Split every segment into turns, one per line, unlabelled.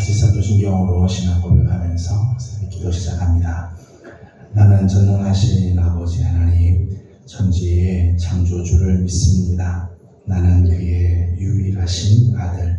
같이 사도신경으로 신앙 고백하면서 새벽 기도 시작합니다. 나는 전능하신 아버지 하나님, 천지의 창조주를 믿습니다. 나는 그의 유일하신 아들,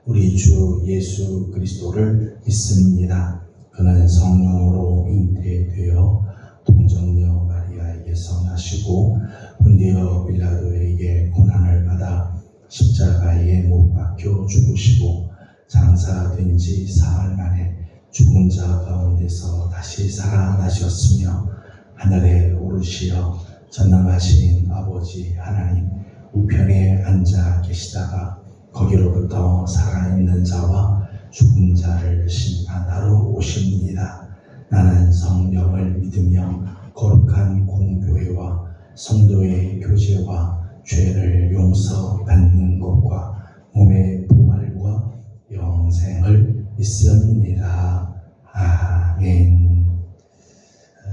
우리 주 예수 그리스도를 믿습니다. 그는 성령으로 잉태되어 동정녀 마리아에게서 나시고 본디오 빌라도에게 고난을 받아 십자가에 못 박혀 죽으시고 장사된 지 사흘 만에 죽은 자 가운데서 다시 살아나셨으며 하늘에 오르시어 전능하신 아버지 하나님 우편에 앉아 계시다가 거기로부터 살아있는 자와 죽은 자를 심판하러 오십니다. 나는 성령을 믿으며 거룩한 공교회와 성도의 교제와 죄를 용서받는 것과 몸의 부활과 영생을 믿습니다. 아멘.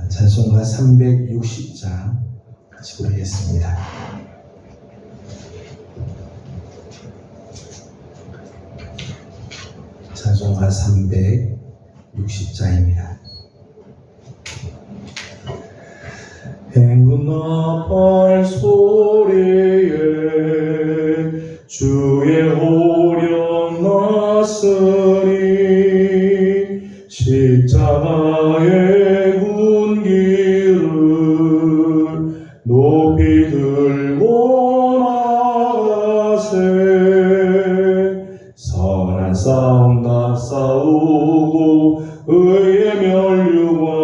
찬송가 360장 같이 부르겠습니다. 찬송가 360장입니다. 행군나 발소리에 주의 호령 났으니 십자가의 군기를 높이 들고 나가세. 선한 싸움 다 싸우고 의의 멸류관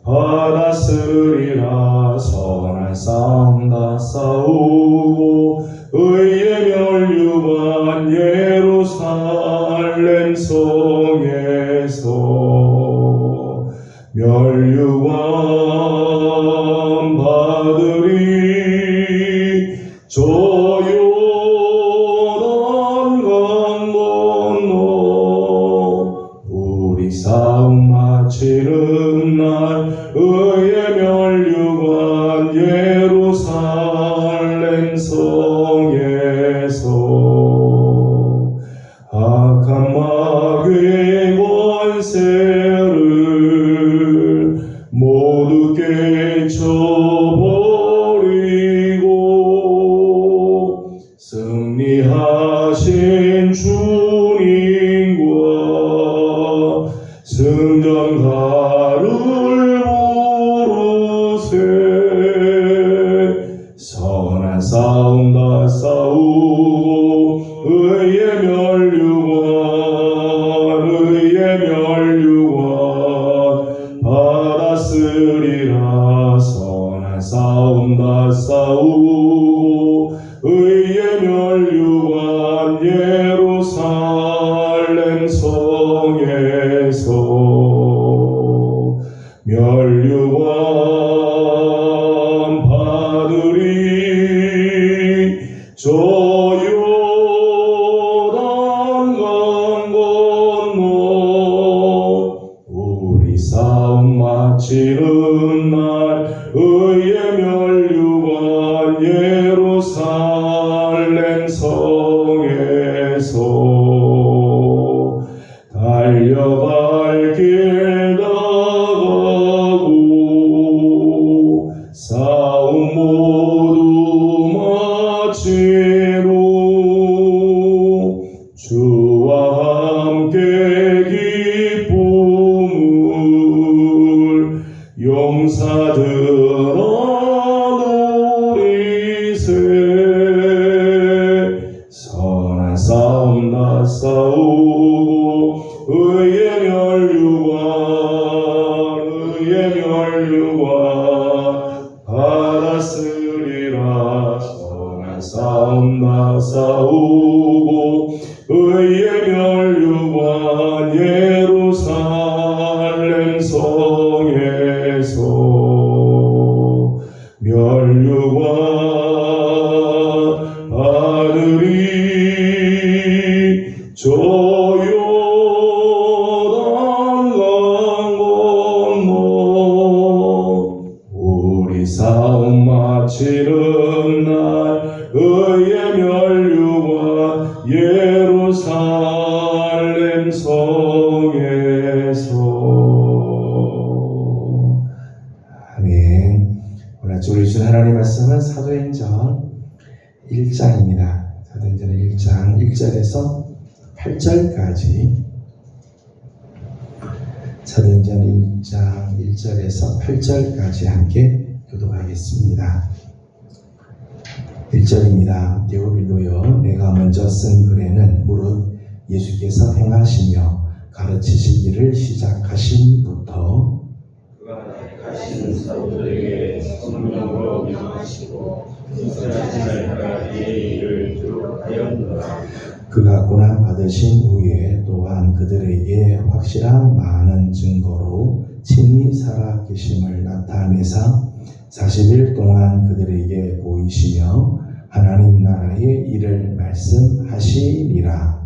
받았으리라. 선한 싸움 다 싸우고 의의 멸류관 예루살렘 성에서 멸류관 받으리. 저 요단 강 건너 우리 싸움 마치는 날 의의 멸류관 예루살렘 성에서 악한 마귀의 권세를 모두 깨쳐버리고 승리하신 주님과 승전가를 부르세. 선한 싸움 다 싸우고 의의 멸류관 받았으리라. 선한 싸움 다 싸우고 의의 멸류관 예루살렘 성에서 멸류관 받으리. 저 요단 강 건너 우리 싸움 마치는 날 의의 멸류관 예루살렘 성에서 달려갈 길 나가고 싸움 모두 마치고 주와 함께 기쁨을 용사들아 누리세. 선한 싸움 다 싸우고 의의 멸류관 받았으리라. 선한 싸움 다 싸우고 의의 멸류관 예루살렘 성에서 멸류관 받으리. 저 요단 강 건너 우리 싸움 마치는 날 의의 멸류관
사도행전 1장입니다. 사도행전 1장 1절에서 8절까지 사도행전 1장 1절에서 8절까지 함께 교독하겠습니다. 1절입니다. 데오빌로여, 내가 먼저 쓴 글에는 무릇 예수께서 행하시며 가르치시기를 시작하심부터
그가 택하신 사도들에게 성령으로 명하시고 승천하신 날까지 일을 기록하였노라.
그가 고난 받으신 후에 또한 그들에게 확실한 많은 증거로 친히 살아 계심을 나타내사 40일 동안 그들에게 보이시며 하나님 나라의 일을 말씀하시니라.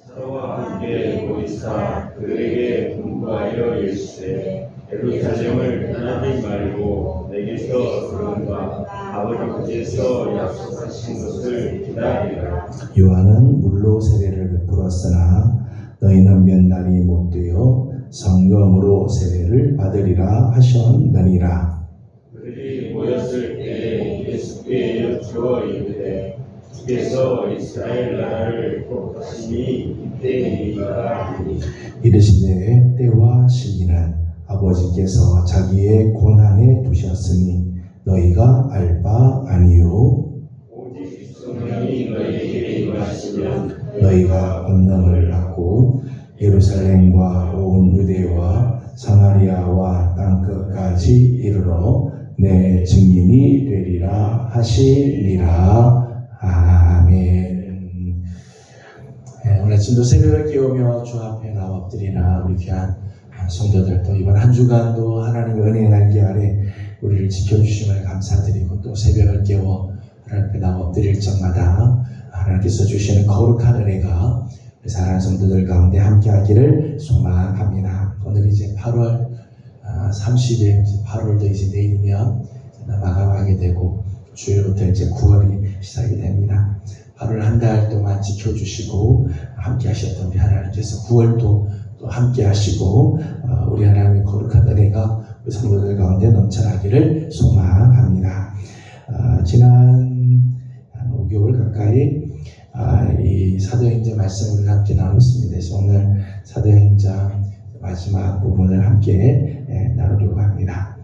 서로와 함께 보이사 그들에게 분부하여 이르시되 예루살렘을 떠나지 말고 내게서 들은바 아버지께서 약속하신 것을 기다리라.
요한은 물로 세례를 베풀었으나 너희는 몇 날이 못 되어 성령으로 세례를 받으리라 하셨느니라.
그들이 모였을 때 예수께 여쭈어 이르되 주께서 이스라엘 나라를 복하시니 이때이니까 하니
이르시되 때와 시기는 아버지께서 자기의 권한에 두셨으니 너희가 알 바 아니요.
오직 성령이 너희에게 임하시면
너희가 권능을 받고 예루살렘과 온 유대와 사마리아와 땅끝까지 이르러 내 증인이 되리라 하시리라. 아멘. 오늘 아침도 새벽을 깨우며 주 앞에 나와 엎드리나 우리 귀한 성도들도 이번 한 주간도 하나님의 은혜의 날개 아래 우리를 지켜주심을 감사드리고 또 새벽을 깨워 하나님 앞에 나와 엎드릴 적마다 하나님께서 주시는 거룩한 은혜가 사랑하는 성도들 가운데 함께하기를 소망합니다. 오늘 이제 8월 30일, 8월도 이제 내일이면 마감하게 되고 주일부터 이제 9월이 시작이 됩니다. 8월 한 달 동안 지켜주시고 함께하셨던 우리 하나님께서 9월도 또 함께하시고 우리 하나님의 거룩한 은혜가 우리 성도들 가운데 넘쳐나기를 소망합니다. 지난 한 5개월 가까이 이 사도행전 말씀을 함께 나눴습니다. 그래서 오늘 사도행전 마지막 부분을 함께 나누려고 합니다.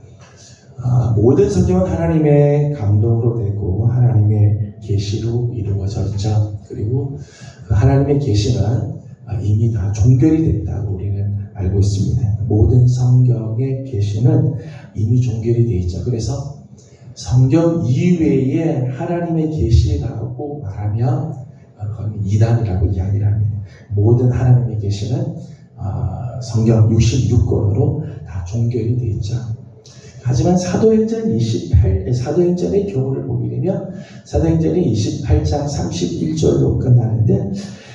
모든 성경은 하나님의 감동으로 되고 하나님의 계시로 이루어졌죠. 그리고 그 하나님의 계시는 이미 다 종결이 됐다고 우리는 알고 있습니다. 모든 성경의 계시는 이미 종결이 되어 있죠. 그래서 성경 이외에 하나님의 계시라고 말하면 그건 이단이라고 이야기를 합니다. 모든 하나님의 계시는 성경 66권으로 다 종결이 되어 있죠. 하지만 사도행전의 경우를 보게 되면 사도행전이 28장 31절로 끝나는데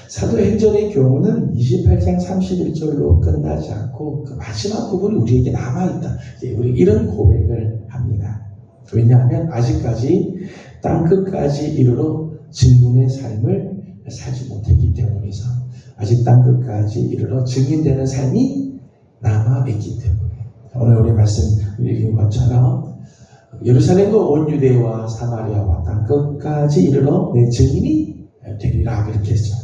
사도행전의 경우는 28장 31절로 끝나지 않고 그 마지막 부분이 우리에게 남아있다. 우리 이런 고백을 합니다. 왜냐하면 아직까지 땅끝까지 이르러 증인의 삶을 살지 못했기 때문이죠. 아직 땅끝까지 이르러 증인되는 삶이 남아있기 때문에 오늘 우리 말씀 읽은 것처럼 예루살렘과 온 유대와 사마리아와 땅끝까지 이르러 내 증인이 되리라 그렇게 했죠.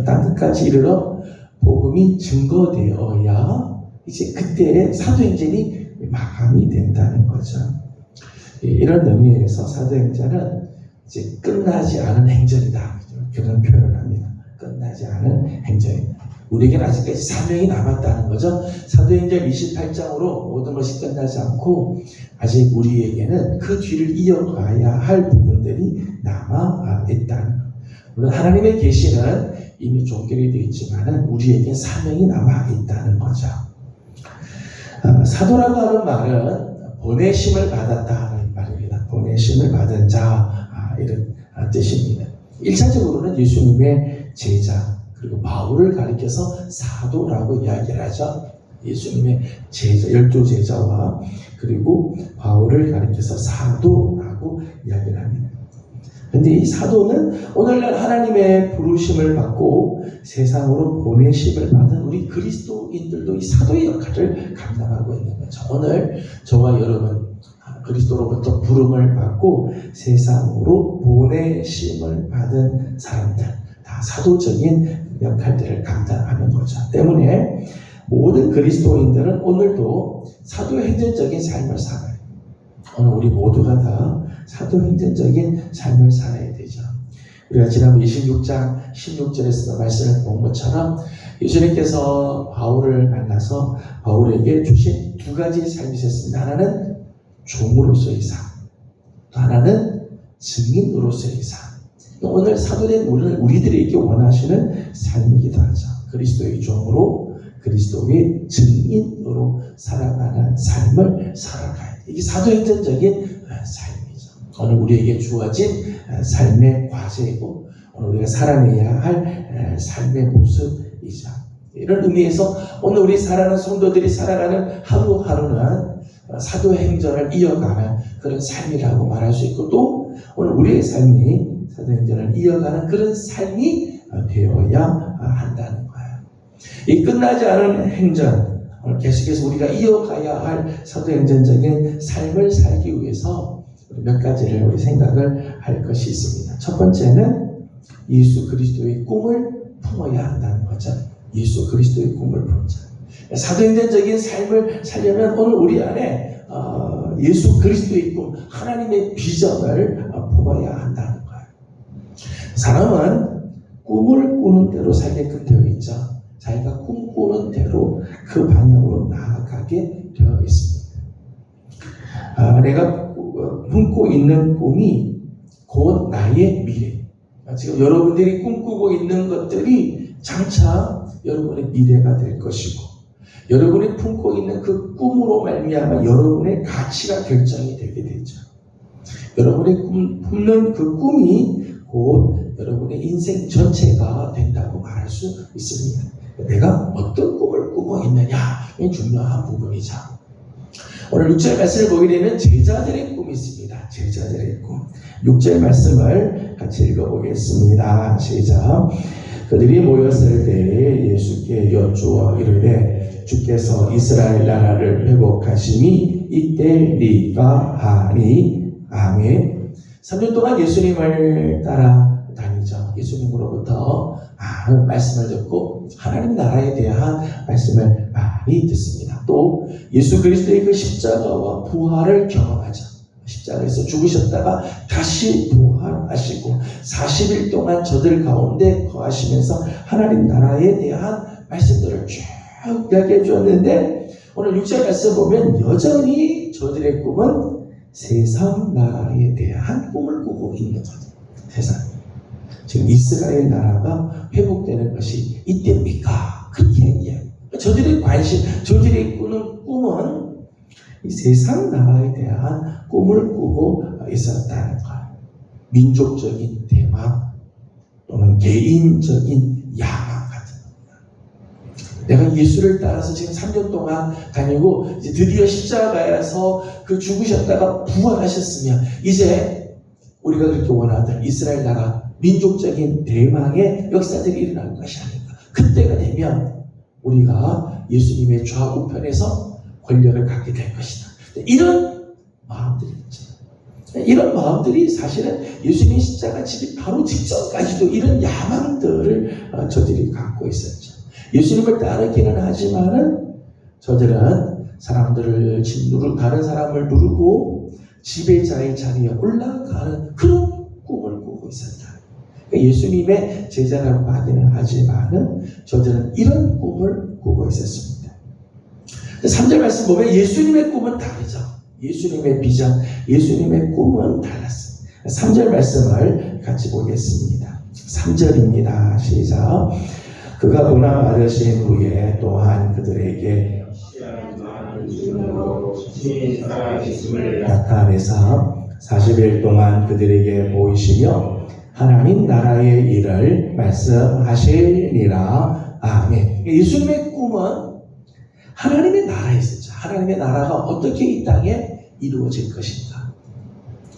땅끝까지 이르러 복음이 증거되어야 이제 그때 사도행전이 마감이 된다는 거죠. 이런 의미에서 사도행전은 이제 끝나지 않은 행전이다 그런 표현을 합니다. 끝나지 않은 행전이다. 우리에게는 아직까지 사명이 남았다는 거죠. 사도행전 28장으로 모든 것이 끝나지 않고 아직 우리에게는 그 뒤를 이어가야 할 부분들이 남아 있다는 것. 물론 하나님의 계시는 이미 종결이 되어 있지만 우리에게 사명이 남아 있다는 거죠. 사도라고 하는 말은 보내심을 받았다는 말입니다. 보내심을 받은 자 이런 뜻입니다. 1차적으로는 예수님의 제자 그리고 바울을 가리켜서 사도라고 이야기를 하죠. 예수님의 제자, 12제자와 그리고 바울을 가리켜서 사도라고 이야기를 합니다. 그런데 이 사도는 오늘날 하나님의 부르심을 받고 세상으로 보내심을 받은 우리 그리스도인들도 이 사도의 역할을 감당하고 있는 거죠. 오늘 저와 여러분 그리스도로부터 부름을 받고 세상으로 보내심을 받은 사람들, 다 사도적인 역할들을 감당하는 거죠. 때문에 모든 그리스도인들은 오늘도 사도행전적인 삶을 살아요. 오늘 우리 모두가 다 사도행전적인 삶을 살아야 되죠. 우리가 지난번 26장 16절에서 말씀을 본 것처럼 예수님께서 바울을 만나서 바울에게 주신 두 가지의 삶이 있었습니다. 하나는 종으로서의 삶, 또 하나는 증인으로서의 삶. 오늘 사도된 우리들에게 원하시는 삶이기도 하죠. 그리스도의 종으로, 그리스도의 증인으로 살아가는 삶을 살아가야 돼. 이게 사도행전적인 삶이죠. 오늘 우리에게 주어진 삶의 과제이고 오늘 우리가 살아내야 할 삶의 모습이죠. 이런 의미에서 오늘 우리 살아가는 성도들이 살아가는 하루하루는 사도행전을 이어가는 그런 삶이라고 말할 수 있고, 또 오늘 우리의 삶이 사도행전을 이어가는 그런 삶이 되어야 한다는 거예요. 이 끝나지 않은 행전, 오늘 계속해서 우리가 이어가야 할 사도행전적인 삶을 살기 위해서 몇 가지를 우리 생각을 할 것이 있습니다. 첫 번째는 예수 그리스도의 꿈을 품어야 한다는 거죠. 예수 그리스도의 꿈을 품자. 사도행전적인 삶을 살려면 오늘 우리 안에 예수 그리스도의 꿈, 하나님의 비전을 품어야 한다는 거예요. 사람은 꿈을 꾸는 대로 살게끔 되어 있죠. 자기가 꿈꾸는 대로 그 방향으로 나아가게 되어 있습니다. 내가 품고 있는 꿈이 곧 나의 미래. 지금 여러분들이 꿈꾸고 있는 것들이 장차 여러분의 미래가 될 것이고, 여러분이 품고 있는 그 꿈으로 말미암아 여러분의 가치가 결정이 되게 되죠. 여러분이 품는 그 꿈이 곧 여러분의 인생 전체가 된다고 말할 수 있습니다. 내가 어떤 꿈을 꾸고 있느냐, 이 중요한 부분이죠. 오늘 6절 말씀을 보게 되면 제자들의 꿈이 있습니다. 제자들의 꿈. 6절 말씀을 같이 읽어보겠습니다. 시작. 그들이 모였을 때 예수께 여쭈어 이르되 주께서 이스라엘 나라를 회복하심이 이때리까 하니. 아멘. 3년 동안 예수님을 따라다니죠. 예수님으로부터 많은 말씀을 듣고 하나님 나라에 대한 말씀을 많이 듣습니다. 또 예수 그리스도의 그 십자가와 부활을 경험하죠. 십자가에서 죽으셨다가 다시 부활하시고 40일 동안 저들 가운데 거하시면서 하나님 나라에 대한 말씀들을 쭉 이야기해 주었는데, 오늘 6절 말씀 보면 여전히 저들의 꿈은 세상 나라에 대한 꿈을 꾸고 있는 거죠. 세상. 지금 이스라엘 나라가 회복되는 것이 이때입니까? 그렇게 이야기해요. 저들의 관심, 저들의 꾸는 꿈은 이 세상 나라에 대한 꿈을 꾸고 있었다는 거예요. 민족적인 대망 또는 개인적인 야망 같은 겁니다. 내가 예수를 따라서 지금 3년 동안 다니고 이제 드디어 십자가에서 그 죽으셨다가 부활하셨으면 이제 우리가 그렇게 원하던 이스라엘 나라 민족적인 대망의 역사들이 일어날 것이 아닌가. 그때가 되면 우리가 예수님의 좌우편에서 권력을 갖게 될 것이다. 이런 마음들이 있죠. 이런 마음들이 사실은 예수님 십자가 지기 바로 직전까지도 이런 야망들을 저들이 갖고 있었죠. 예수님을 따르기는 하지만은 저들은 사람들을 다른 사람을 누르고 지배자의 자리에 올라가는 그런 꿈을 꾸고 있었다. 예수님의 제자라고 하기는 하지만은 저들은 이런 꿈을 꾸고 있었습니다. 3절 말씀 보면 예수님의 꿈은 다르죠. 예수님의 비전, 예수님의 꿈은 달랐습니다. 3절 말씀을 같이 보겠습니다. 3절입니다. 시작. 그가 고난 받으신 후에 또한 그들에게 나타내서 40일 동안 그들에게 보이시며 하나님 나라의 일을 말씀하시니라. 아멘. 예수님의 꿈은 하나님의 나라에 있었죠. 하나님의 나라가 어떻게 이 땅에 이루어질 것인가.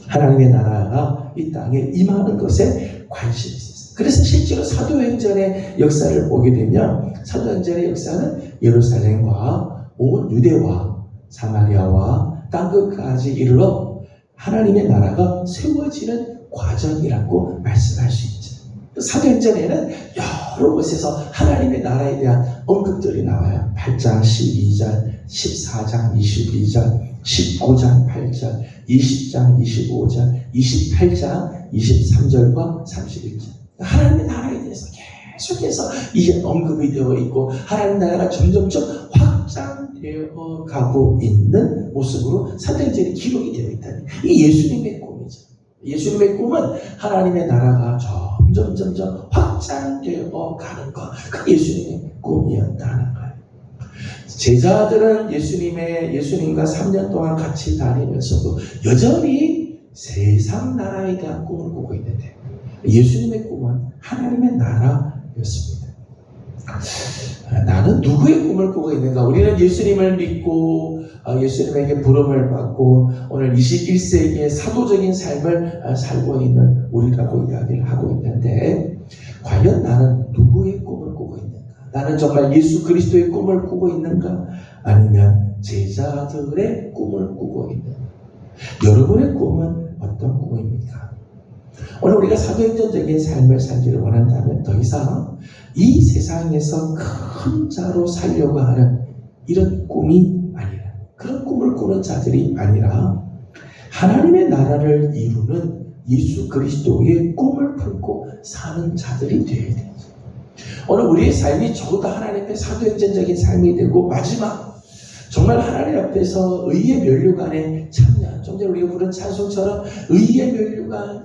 하나님의 나라가 이 땅에 임하는 것에 관심이 있었어요. 그래서 실제로 사도행전의 역사를 보게 되면 사도행전의 역사는 예루살렘과 온 유대와 사마리아와 땅끝까지 이르러 하나님의 나라가 세워지는 과정이라고 말씀할 수 있죠. 사도행전에는 여러 곳에서 하나님의 나라에 대한 언급들이 나와요. 8장 12절, 14장 22절, 19장 8절, 20장 25절, 28장 23절과 31절. 하나님의 나라에 대해서 계속해서 이게 언급이 되어 있고 하나님 나라가 점점점 확장되어 가고 있는 모습으로 사도행전이 기록이 되어 있다니, 이 예수님의 꿈이죠. 예수님의 꿈은 하나님의 나라가 점점 확장되어 가는 것, 그 예수님의 꿈이었다는 거예요. 제자들은 예수님과 3년 동안 같이 다니면서도 여전히 세상 나라에 대한 꿈을 꾸고 있는데, 예수님의 꿈은 하나님의 나라였습니다. 나는 누구의 꿈을 꾸고 있는가? 우리는 예수님을 믿고 예수님에게 부름을 받고 오늘 21세기의 사도적인 삶을 살고 있는 우리라고 이야기를 하고 있는데, 과연 나는 누구의 꿈을 꾸고 있는가? 나는 정말 예수 그리스도의 꿈을 꾸고 있는가? 아니면 제자들의 꿈을 꾸고 있는가? 여러분의 꿈은 어떤 꿈입니까? 오늘 우리가 사도행전적인 삶을 살기를 원한다면 더 이상 이 세상에서 큰 자로 살려고 하는 이런 꿈이 아니라, 그런 꿈을 꾸는 자들이 아니라 하나님의 나라를 이루는 예수 그리스도의 꿈을 품고 사는 자들이 되어야 되죠. 오늘 우리의 삶이 적어도 하나님 앞에 사도행전적인 삶이 되고, 마지막 정말 하나님 앞에서 의의 면류관에 참여한, 좀 전에 우리가 부른 찬송처럼 의의 면류관,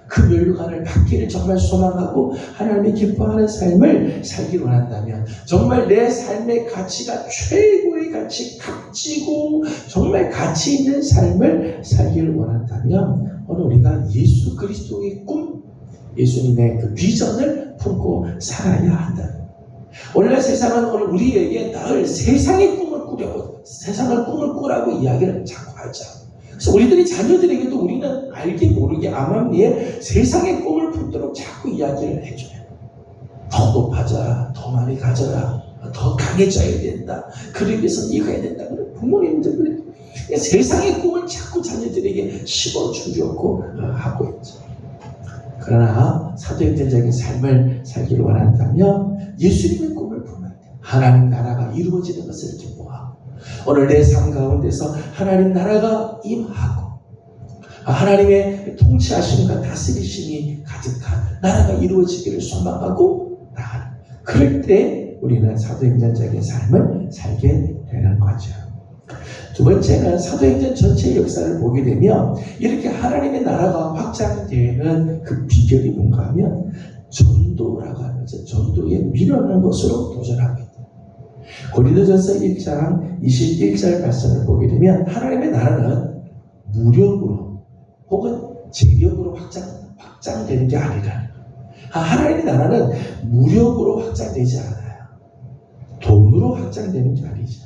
그 면류관을 받기를 정말 소망하고 하나님이 기뻐하는 삶을 살기를 원한다면, 정말 내 삶의 가치가 최고의 가치, 값지고 정말 가치 있는 삶을 살기를 원한다면 오늘 우리가 예수 그리스도의 꿈, 예수님의 그 비전을 품고 살아야 한다. 오늘날 세상은 오늘 우리에게 늘 세상의 꿈을 꾸려고, 세상을 꿈을 꾸라고 이야기를 자꾸 하죠. 그래서 우리들이 자녀들에게도 우리는 알게 모르게 암암리에 세상의 꿈을 품도록 자꾸 이야기를 해줘요. 더 높아져라, 더 많이 가져라, 더 강해져야 된다, 그러기 위해서 네가 해야 된다. 부모님들 그래. 세상의 꿈을 자꾸 자녀들에게 심어주려고 하고 있죠. 그러나 사도행전적인 삶을 살기를 원한다면 예수님의 꿈을 품어야 돼요. 하나님 나라가 이루어지는 것을 기뻐하고, 오늘 내 삶 가운데서 하나님 나라가 임하고 하나님의 통치하심과 다스리심이 가득한 나라가 이루어지기를 소망하고 나아가는, 그럴 때 우리는 사도행전적인 삶을 살게 되는 거죠. 두 번째는 사도행전 전체 역사를 보게 되면 이렇게 하나님의 나라가 확장되는 그 비결이 뭔가 하면 전도라고 하면서 전도에 미련한 것으로 도전하고 있다. 고린도전서 1장 21절 말씀을 보게 되면 하나님의 나라는 무력으로 혹은 재력으로 확장되는 게 아니라, 하나님의 나라는 무력으로 확장되지 않아요. 돈으로 확장되는 게 아니죠.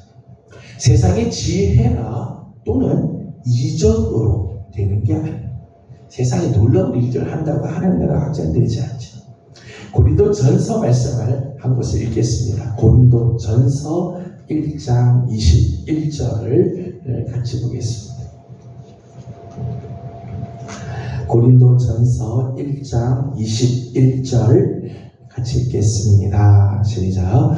세상의 지혜나 또는 이적으로 되는 게 아니에요. 세상에 놀라운 일들을 한다고 하나님 나라가 확장되지 않죠. 고린도전서 말씀을 한 곳을 읽겠습니다. 고린도전서 1장 21절을 같이 보겠습니다. 고린도전서 1장 21절 같이 읽겠습니다. 시작.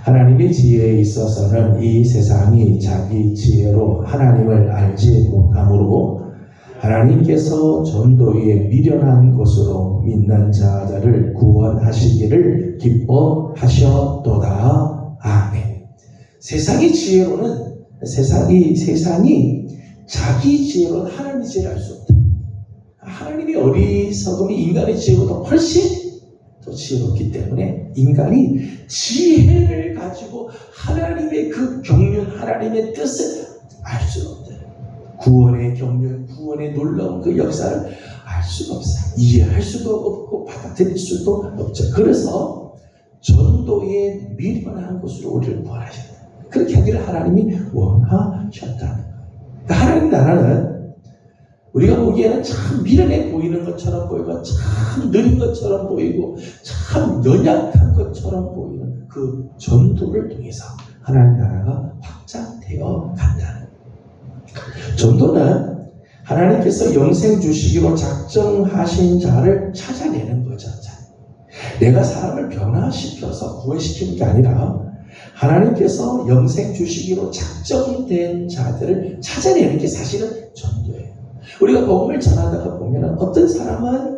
하나님의 지혜에 있어서는 이 세상이 자기 지혜로 하나님을 알지 못하므로 하나님께서 전도에 미련한 것으로 믿는 자들을 구원하시기를 기뻐하셨도다. 아멘. 세상의 지혜로는 세상이 자기 지혜로는 하나님의 지혜를 알 수 없다. 하나님의 어리석음이 인간의 지혜보다 훨씬 더 지혜롭기 때문에 인간이 지혜를 가지고 하나님의 그 경륜, 하나님의 뜻을 알 수가 없다. 구원의 경륜, 구원의 놀라운 그 역사를 알 수가 없어요. 이해할 수도 없고 받아들일 수도 없죠. 그래서 전도에 미련한 것으로 우리를 구원하셨다. 그렇게 하기를 하나님이 원하셨다는 거예요. 그러니까 하나님 나라는 우리가 보기에는 참 미련해 보이는 것처럼 보이고, 참 느린 것처럼 보이고, 참 연약한 것처럼 보이는 그 전도를 통해서 하나님 나라가 확장되어 간다는 거예요. 전도는 하나님께서 영생 주시기로 작정하신 자를 찾아내는 거죠. 내가 사람을 변화시켜서 구원시키는 게 아니라 하나님께서 영생 주시기로 작정된 자들을 찾아내는 게 사실은 전도예요. 우리가 복음을 전하다가 보면 어떤 사람은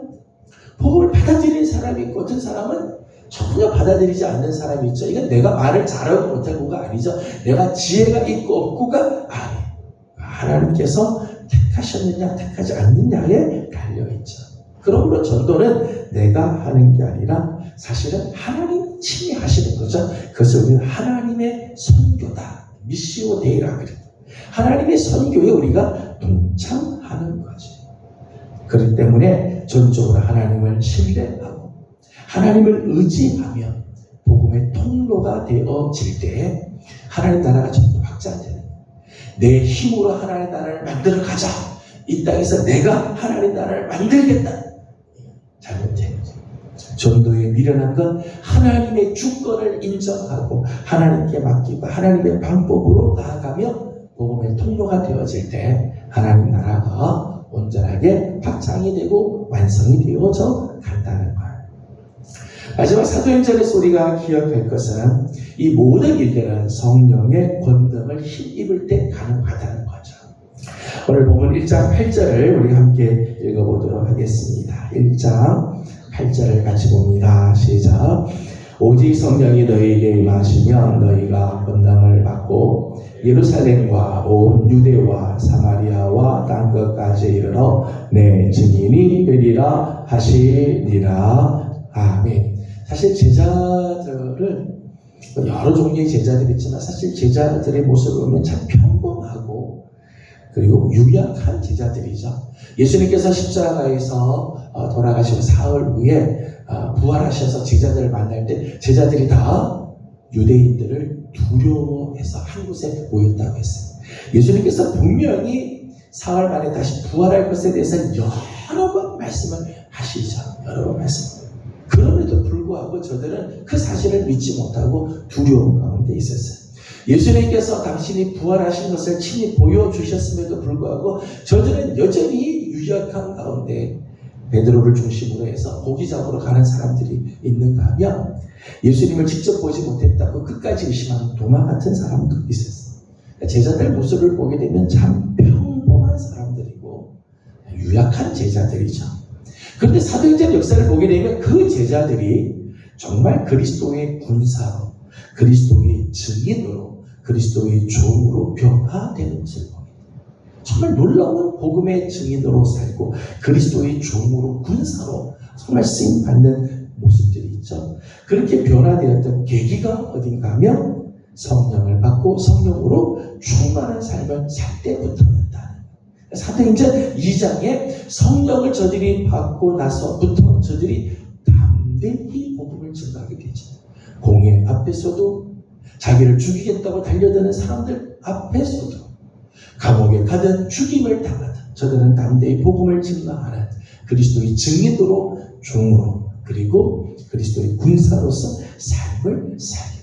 복음을 받아들이는 사람이 있고 어떤 사람은 전혀 받아들이지 않는 사람이 있죠. 이건 내가 말을 잘하고 못하고가 아니죠. 내가 지혜가 있고 없고가 아니에요. 하나님께서 택하셨느냐 택하지 않느냐에 달려있죠. 그러므로 전도는 내가 하는 게 아니라 사실은 하나님 친히 하시는 거죠. 그래서 우리는 하나님의 선교다. 미시오 데이라 그래요. 하나님의 선교에 우리가 동참하는 거죠. 그렇기 때문에 전적으로 하나님을 신뢰하고 하나님을 의지하며 복음의 통로가 되어질 때 하나님 나라가 전부 확장되는 거예요. 내 힘으로 하나님 나라를 만들어 가자. 이 땅에서 내가 하나님 나라를 만들겠다. 잘못된 거죠. 전도에 미련한 건 하나님의 주권을 인정하고 하나님께 맡기고 하나님의 방법으로 나아가며 복음의 통로가 되어질 때 하나님 나라가 온전하게 확장이 되고 완성이 되어져 간다는 거예요. 마지막 사도행전에서 우리가 기억할 것은 이 모든 일들은 성령의 권능을 힘입을 때 가능하다는 거죠. 오늘 보면 1장 8절을 우리 함께 읽어보도록 하겠습니다. 1장 8절을 같이 봅니다. 시작. 오직 성령이 너희에게 임하시면 너희가 권능을 받고 예루살렘과 온 유대와 사마리아와 땅끝까지 이르러 내 증인이 되리라 하시니라. 아멘. 사실 제자들은 여러 종류의 제자들이 있지만 사실 제자들의 모습을 보면 참 평범하고 그리고 유약한 제자들이죠. 예수님께서 십자가에서 돌아가시고 사흘 후에 부활하셔서 제자들을 만날 때 제자들이 다 유대인들을 두려워해서 한 곳에 모였다고 했어요. 예수님께서 분명히 사흘 만에 다시 부활할 것에 대해서 여러 번 말씀을 하시죠. 여러 번 말씀. 그럼에도 불구하고 저들은 그 사실을 믿지 못하고 두려움 가운데 있었어요. 예수님께서 당신이 부활하신 것을 친히 보여주셨음에도 불구하고 저들은 여전히 유약한 가운데 베드로를 중심으로 해서 고기 잡으러 가는 사람들이 있는가 하면 예수님을 직접 보지 못했다고 끝까지 의심하는 도마 같은 사람도 있었어요. 제자들 모습을 보게 되면 참 평범한 사람들이고 유약한 제자들이죠. 그런데 사도행전 역사를 보게 되면 그 제자들이 정말 그리스도의 군사로 그리스도의 증인으로 그리스도의 종으로 변화되는 것을 봅니다. 정말 놀라운 복음의 증인으로 살고 그리스도의 종으로 군사로 정말 쓰임받는 모습들이 있죠. 그렇게 변화되었던 계기가 어딘가 하면 성령을 받고 성령으로 충만한 삶을 살 때부터였다. 사도행전 2장에 성령을 저들이 받고 나서부터 저들이 담대히 복음을 전하게 되죠. 공회 앞에서도 자기를 죽이겠다고 달려드는 사람들 앞에서도 감옥에 가든 죽임을 당하든 저들은 담대히 복음을 증거하는 그리스도의 증인으로 종으로 그리고 그리스도의 군사로서 삶을 살게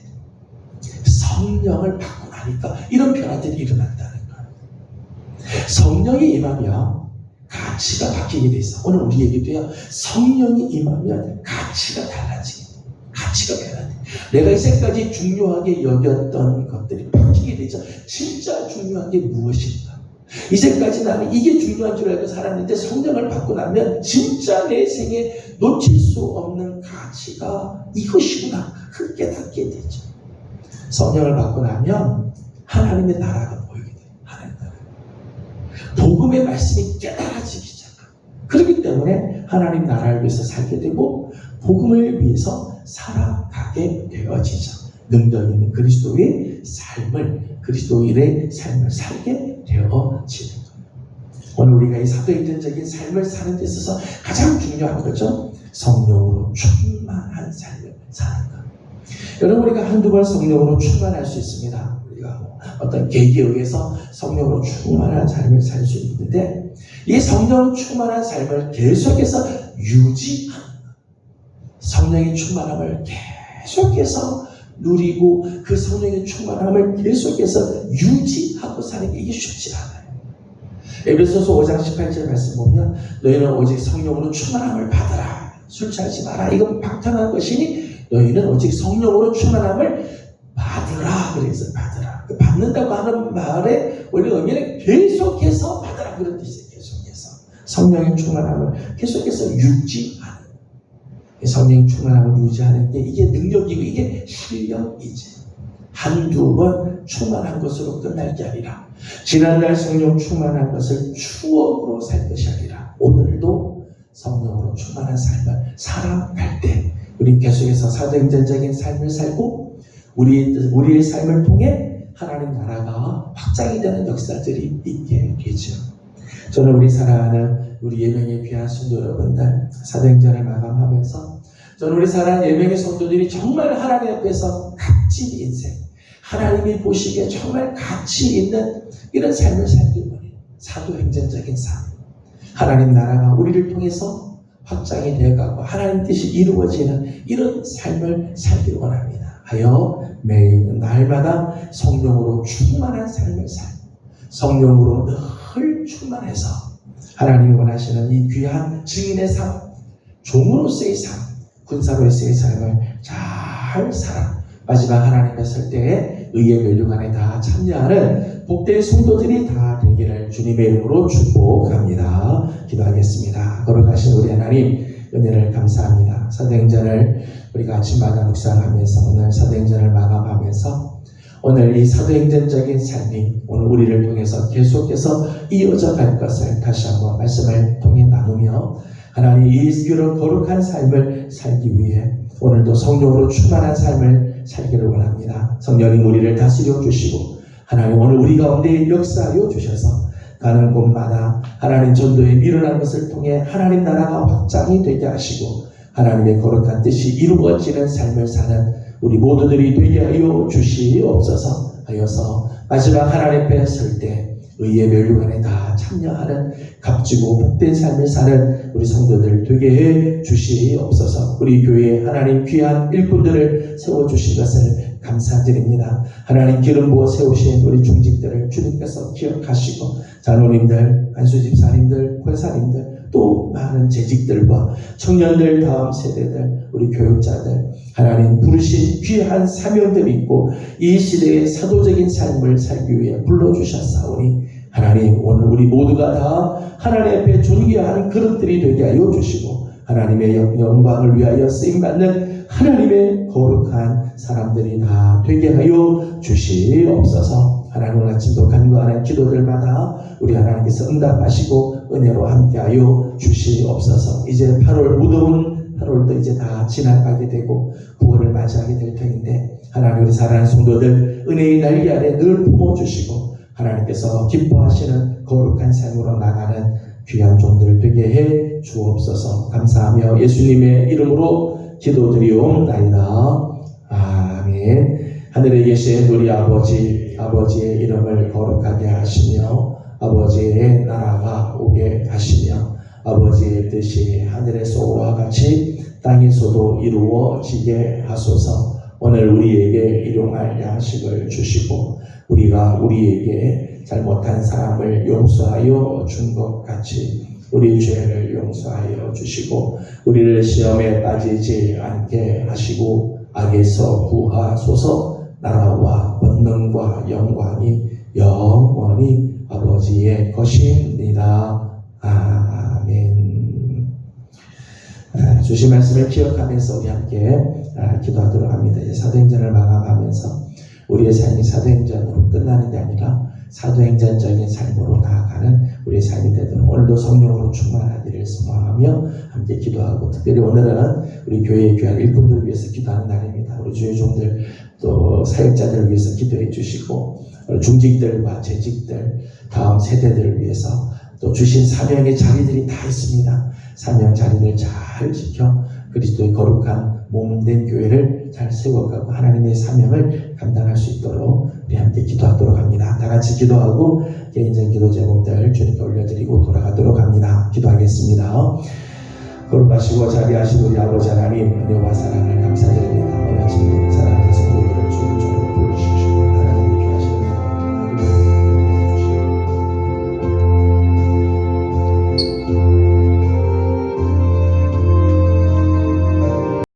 됩니다. 성령을 받고 나니까 이런 변화들이 일어난다는 거예요. 성령이 임하면 가치가 바뀌게 돼 있어. 오늘 우리 얘기도요. 성령이 임하면 가치가 달라지게 돼. 가치가 변화돼. 내가 이제까지 중요하게 여겼던 것들이 바뀌게 되죠. 진짜 중요한 게 무엇인가? 이제까지 나는 이게 중요한 줄 알고 살았는데 성령을 받고 나면 진짜 내 생에 놓칠 수 없는 가치가 이것이구나. 그 깨닫게 되죠. 성령을 받고 나면 하나님의 나라가 보이게 돼요. 하나님의 나라. 복음의 말씀이 깨달아지기 시작합니다. 그렇기 때문에 하나님 나라를 위해서 살게 되고 복음을 위해서 살아가게 되어지죠. 능력 있는 그리스도의 삶을 그리스도인의 삶을 살게 되어지는 거예요. 오늘 우리가 이 사도행전적인 삶을 사는 데 있어서 가장 중요한 거죠. 성령으로 충만한 삶을 사는 것. 여러분 우리가 한두 번 성령으로 충만할 수 있습니다. 우리가 어떤 계기에 의해서 성령으로 충만한 삶을 살 수 있는데 이 성령 충만한 삶을 계속해서 유지하는 것. 성령의 충만함을 계속해서 누리고 그 성령의 충만함을 계속해서 유지하고 사는 게 이게 쉽지 않아요. 에베소서 5장 18절 말씀 보면 너희는 오직 성령으로 충만함을 받아라. 술 취하지 마라. 이건 방탕한 것이니 너희는 오직 성령으로 충만함을 받으라. 그래서 받으라. 그 받는다고 하는 말의 원래 의미는 계속해서 받으라 그런 뜻이에요. 계속해서 성령의 충만함을 계속해서 유지하는, 성령의 충만함을 유지하는 게 이게 능력이고 이게 실력이지. 한두 번 충만한 것으로 끝날 게 아니라 지난날 성령 충만한 것을 추억으로 살 것이 아니라 오늘도 성령으로 충만한 삶을 살아갈 때 우리 계속해서 사도행전적인 삶을 살고 우리의 삶을 통해 하나님 나라가 확장이 되는 역사들이 있게 되죠. 저는 우리 사랑하는 우리 예명의 귀한 성도 여러분들, 사도행전을 마감하면서 저는 우리 사랑하는 예명의 성도들이 정말 하나님 앞에서 값진 인생, 하나님이 보시기에 정말 가치 있는 이런 삶을 살길 원해요. 사도행전적인 삶, 하나님 나라가 우리를 통해서 확장이 되어가고 하나님 뜻이 이루어지는 이런 삶을 살길 원합니다. 하여 매일 날마다 성령으로 충만한 삶을 살고 성령으로 늘 충만해서 하나님이 원하시는 이 귀한 증인의 삶, 종으로서의 삶, 군사로서의 삶을 잘 살아 마지막 하나님 앞에 설 때에 의의 멸류관에 다 참여하는 복된 성도들이 다 되기를 주님의 이름으로 축복합니다. 기도하겠습니다. 거룩하신 우리 하나님 은혜를 감사합니다. 사도행전을 우리가 아침마다 묵상하면서 오늘 사도행전을 마감하면서 오늘 이 사도행전적인 삶이 오늘 우리를 통해서 계속해서 이어져 갈 것을 다시 한번 말씀을 통해 나누며 하나님 이 이런 거룩한 삶을 살기 위해 오늘도 성령으로 충만한 삶을 살기를 원합니다. 성령님 우리를 다스려 주시고 하나님 오늘 우리 가운데 역사하여 주셔서 가는 곳마다 하나님 전도에 미련한 것을 통해 하나님 나라가 확장이 되게 하시고 하나님의 거룩한 뜻이 이루어지는 삶을 사는 우리 모두들이 되게 하여 주시옵소서. 하여서 마지막 하나님 앞에 설 때 의의 멸류관에 다 참여하는 값지고 복된 삶을 사는 우리 성도들 되게 해 주시옵소서. 우리 교회에 하나님 귀한 일꾼들을 세워주신 것을 감사드립니다. 하나님 기름 부어 세우신 우리 중직들을 주님께서 기억하시고 장로님들, 안수집사님들, 권사님들 또 많은 재직들과 청년들, 다음 세대들, 우리 교육자들 하나님 부르신 귀한 사명들이 있고 이 시대의 사도적인 삶을 살기 위해 불러주셨사오니 하나님 오늘 우리 모두가 다 하나님 앞에 존귀한 그릇들이 되게 하여 주시고 하나님의 영광을 위하여 쓰임받는 하나님의 거룩한 사람들이 다 되게 하여 주시옵소서. 하나님 오늘 아침도 간구하는 기도들마다 우리 하나님께서 응답하시고 은혜로 함께하여 주시옵소서. 이제 8월 무더운 8월도 이제 다 지나가게 되고 9월을 맞이하게 될 터인데 하나님 우리 사랑하는 성도들 은혜의 날개 아래 늘 품어주시고 하나님께서 기뻐하시는 거룩한 삶으로 나가는 귀한 종들 되게 해 주옵소서. 감사하며 예수님의 이름으로 기도드리옵나이다. 아멘. 하늘에 계신 우리 아버지의 이름을 거룩하게 하시며 아버지의 나라가 오게 하시며 아버지의 뜻이 하늘에서와 같이 땅에서도 이루어지게 하소서. 오늘 우리에게 일용할 양식을 주시고 우리가 우리에게 잘못한 사람을 용서하여 준 것 같이 우리 죄를 용서하여 주시고 우리를 시험에 빠지지 않게 하시고 악에서 구하소서. 나라와 권능과 영광이 영원히 아버지의 것입니다. 아멘. 주신 말씀을 기억하면서 우리 함께 기도하도록 합니다. 이제 사도행전을 마감하면서 우리의 삶이 사도행전으로 끝나는 게 아니라 사도행전적인 삶으로 나아가는 우리의 삶이 되도록 오늘도 성령으로 충만하기를 소망하며 함께 기도하고 특별히 오늘은 우리 교회의 귀한 일꾼들을 위해서 기도하는 날입니다. 우리 주의 종들 또 사역자들을 위해서 기도해 주시고 중직들과 재직들 다음 세대들을 위해서 또 주신 사명의 자리들이 다 있습니다. 사명 자리들 잘 지켜 그리스도의 거룩한 몸된 교회를 잘 세워가고 하나님의 사명을 감당할 수 있도록 우리 함께 기도하도록 합니다. 다 같이 기도하고 개인적인 기도 제목들 주님께 올려드리고 돌아가도록 합니다. 기도하겠습니다. 거룩하시고 자비하신 우리 아버지 하나님 은혜와 사랑